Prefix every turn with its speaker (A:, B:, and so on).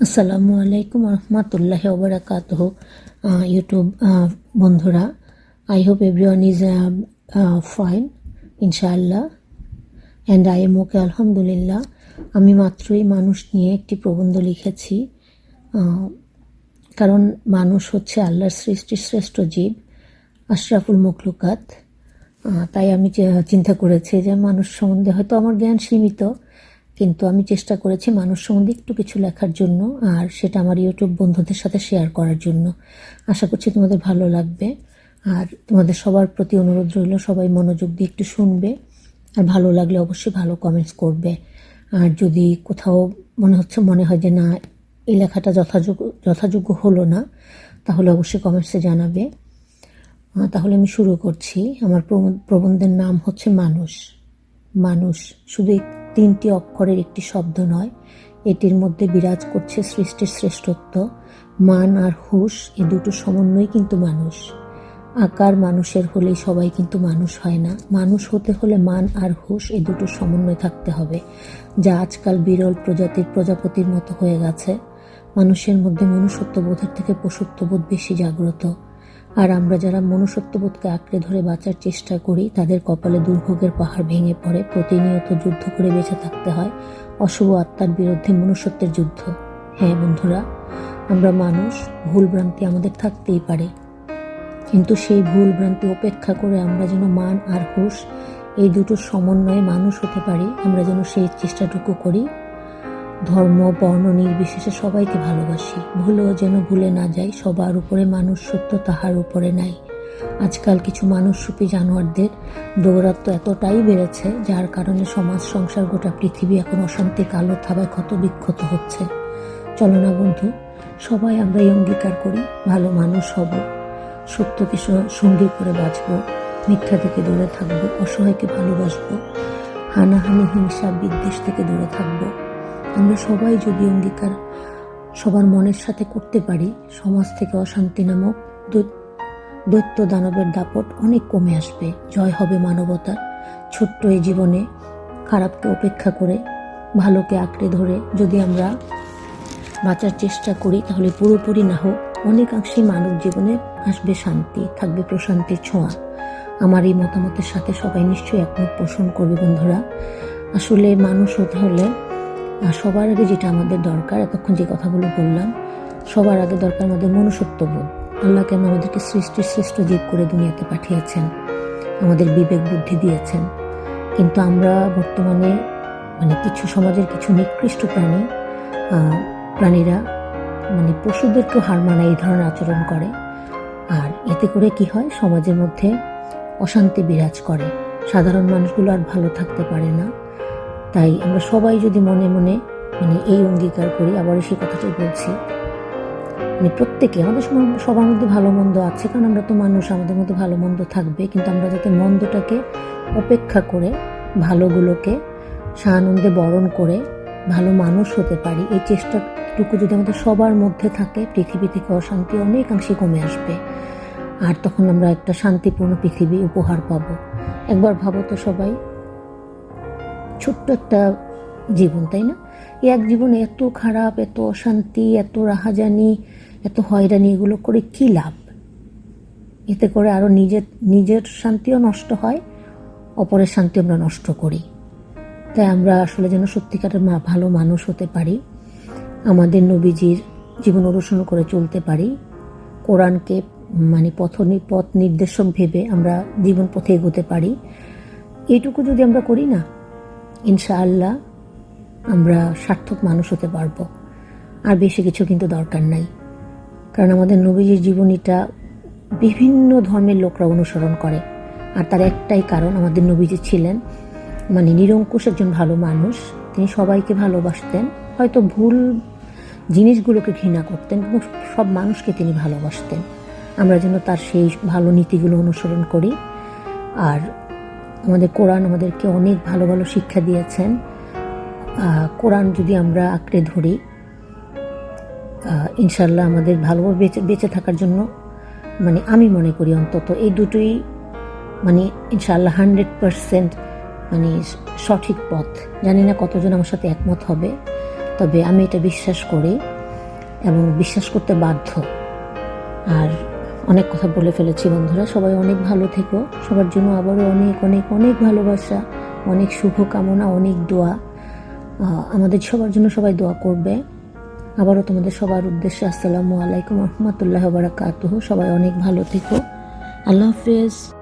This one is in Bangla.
A: আসসালামু আলাইকুম রহমতুল্লাহি ওয়া বারাকাতুহু। ইউটিউব বন্ধুরা, I hope everyone is fine ইনশাআল্লাহ অ্যান্ড আই এম ওকে আলহামদুলিল্লাহ। আমি মাত্রই মানুষ নিয়ে একটি প্রবন্ধ লিখেছি, কারণ মানুষ হচ্ছে আল্লাহর সৃষ্টির শ্রেষ্ঠ জীব, আশরাফুল মখলুকাত। তাই আমি চিন্তা করেছি যে মানুষ সম্বন্ধে হয়তো আমার জ্ঞান সীমিত, কিন্তু আমি চেষ্টা করেছি মানুষ সম্বন্ধে একটু কিছু লেখার জন্য, আর সেটা আমার ইউটিউব বন্ধুদের সাথে শেয়ার করার জন্য। আশা করছি তোমাদের ভালো লাগবে, আর তোমাদের সবার প্রতি অনুরোধ রইল সবাই মনোযোগ দিয়ে একটু শুনবে, আর ভালো লাগলে অবশ্যই ভালো কমেন্টস করবে। আর যদি কোথাও মনে হয় যে না, এই লেখাটা যথাযোগ্য হলো না, তাহলে অবশ্যই কমেন্টসে জানাবে। তাহলে আমি শুরু করছি। আমার প্রবন্ধের নাম হচ্ছে মানুষ। মানুষ শুধু তিনটি অক্ষরের একটি শব্দ নয়, এটির মধ্যে বিরাজ করছে সৃষ্টির শ্রেষ্ঠত্ব। মান আর হুশ, এ দুটো সমন্বয় কিন্তু মানুষ। আকার মানুষের হলেই সবাই কিন্তু মানুষ হয় না। মানুষ হতে হলে মান আর হুশ, এ দুটো সমন্বয় থাকতে হবে, যা আজকাল বিরল প্রজাপতির মতো হয়ে গেছে। মানুষের মধ্যে মনুষ্যত্ববোধের থেকে পশুত্ববোধ বেশি জাগ্রত, আর আমরা যারা মনুষ্যত্ববোধকে আঁকড়ে ধরে বাঁচার চেষ্টা করি, তাদের কপালে দুর্ভোগের পাহাড় ভেঙে পড়ে। প্রতিনিয়ত যুদ্ধ করে বেঁচে থাকতে হয়, অশুভ আত্মার বিরুদ্ধে মনুষ্যত্বের যুদ্ধ। হ্যাঁ বন্ধুরা, আমরা মানুষ, ভুল ভ্রান্তি আমাদের থাকতেই পারে, কিন্তু সেই ভুল ভ্রান্তি উপেক্ষা করে আমরা যেন মান আর হুশ, এই দুটোর সমন্বয়ে মানুষ হতে পারি, আমরা যেন সেই চেষ্টাটুকু করি। ধর্ম বর্ণ নির্বিশেষে সবাইকে ভালোবাসি, ভুলেও যেন ভুলে না যাই, সবার উপরে মানুষ সত্য, তাহার উপরে নাই। আজকাল কিছু মানুষরূপী জানোয়ারদের দৌরাত্ম এতটাই বেড়েছে, যার কারণে সমাজ, সংসার, গোটা পৃথিবী এখন অশান্তি কালো থাবায় ক্ষত বিক্ষত হচ্ছে। চলো না বন্ধু, সবাই আমরা এই অঙ্গীকার করি, ভালো মানুষ হব, সত্যকে সঙ্গী করে বাঁচবো, মিথ্যা থেকে দূরে থাকবো, অসহায়কে ভালোবাসবো, হানাহানি, হিংসা, বিদ্বেষ থেকে দূরে থাকবো। আমরা সবাই যদি অঙ্গীকার সবার মনের সাথে করতে পারি, সমাজ থেকে অশান্তি নামক দৈত্য দানবের দাপট অনেক কমে আসবে। জয় হবে মানবতার। ছোট্ট এই জীবনে খারাপকে উপেক্ষা করে ভালোকে আঁকড়ে ধরে যদি আমরা বাঁচার চেষ্টা করি, তাহলে পুরোপুরি না হোক, অনেকাংশেই মানব জীবনে আসবে শান্তি, থাকবে প্রশান্তির ছোঁয়া। আমার এই মতামতের সাথে সবাই নিশ্চয়ই একমত পোষণ করবে বন্ধুরা। আসলে মানুষ হতে হলে সবার আগে যেটা আমাদের দরকার, এতক্ষণ যে কথাগুলো বললাম, সবার আগে দরকার আমাদের মনুষ্যত্ববোধ। আল্লাহ কেন আমাদেরকে সৃষ্টির শ্রেষ্ঠ জীব করে দুনিয়াতে পাঠিয়েছেন, আমাদের বিবেক বুদ্ধি দিয়েছেন, কিন্তু আমরা বর্তমানে কিছু সমাজের কিছু নিকৃষ্ট প্রাণীরা পশুদেরকেও হার মানায় এই ধরনের আচরণ করে। আর এতে করে কি হয়, সমাজের মধ্যে অশান্তি বিরাজ করে, সাধারণ মানুষগুলো আর ভালো থাকতে পারে না। তাই আমরা সবাই যদি মনে মনে এই অঙ্গীকার করি, আবারও সেই কথাটাই বলছি, প্রত্যেকে, আমাদের সবার মধ্যে ভালো মন্দ আছে, কারণ আমরা তো মানুষ, আমাদের মধ্যে ভালো মন্দ থাকবে, কিন্তু আমরা যাতে মন্দটাকে উপেক্ষা করে ভালোগুলোকে সানন্দে বরণ করে ভালো মানুষ হতে পারি, এই চেষ্টাটুকু যদি আমাদের সবার মধ্যে থাকে, পৃথিবী থেকে অশান্তি অনেকাংশে কমে আসবে, আর তখন আমরা একটা শান্তিপূর্ণ পৃথিবী উপহার পাবো। একবার ভাবো তো সবাই, ছোট্ট একটা জীবন, তাই না? এক জীবনে এত খারাপ, এত অশান্তি, এত রাহাজানি, এত হয়রানি, এগুলো করে কি লাভ? এতে করে আরো নিজের শান্তিও নষ্ট হয়, অপরের শান্তি আমরা নষ্ট করি। তাই আমরা আসলে যেন সত্যিকারের ভালো মানুষ হতে পারি, আমাদের নবীজির জীবন অনুসরণ করে চলতে পারি, কোরআনকে পথ নির্দেশক ভেবে আমরা জীবন পথে এগোতে পারি। এইটুকু যদি আমরা করি না, ইনশাআল্লাহ আমরা সার্থক মানুষ হতে পারবো। আর বেশি কিছু কিন্তু দরকার নাই, কারণ আমাদের নবীজির জীবনীটা বিভিন্ন ধর্মের লোকরা অনুসরণ করে, আর তার একটাই কারণ, আমাদের নবীজি ছিলেন নিরঙ্কুশ একজন ভালো মানুষ। তিনি সবাইকে ভালোবাসতেন, হয়তো ভুল জিনিসগুলোকে ঘৃণা করতেন, কিন্তু সব মানুষকে তিনি ভালোবাসতেন। আমরা যেন তার সেই ভালো নীতিগুলো অনুসরণ করি। আর আমাদের কোরআন আমাদেরকে অনেক ভালো ভালো শিক্ষা দিয়েছেন। কোরআন যদি আমরা আঁকড়ে ধরি, ইনশাল্লাহ আমাদের ভালোভাবে বেঁচে থাকার জন্য আমি মনে করি অন্তত এই দুটোই ইনশাল্লাহ 100% সঠিক পথ। জানি না কতজন আমার সাথে একমত হবে, তবে আমি এটা বিশ্বাস করি এবং বিশ্বাস করতে বাধ্য। আর অনেক কথা বলে ফেলেছি বন্ধুরা, সবাই অনেক ভালো থেকো। সবার জন্য আবারও অনেক অনেক অনেক ভালোবাসা, অনেক শুভকামনা, অনেক দোয়া। আমাদের সবার জন্য সবাই দোয়া করবে। আবারও তোমাদের সবার উদ্দেশ্যে আসসালামু আলাইকুম রহমতুল্লাহ বারাকাতুহু। সবাই অনেক ভালো থেকো। আল্লাহ হাফেজ।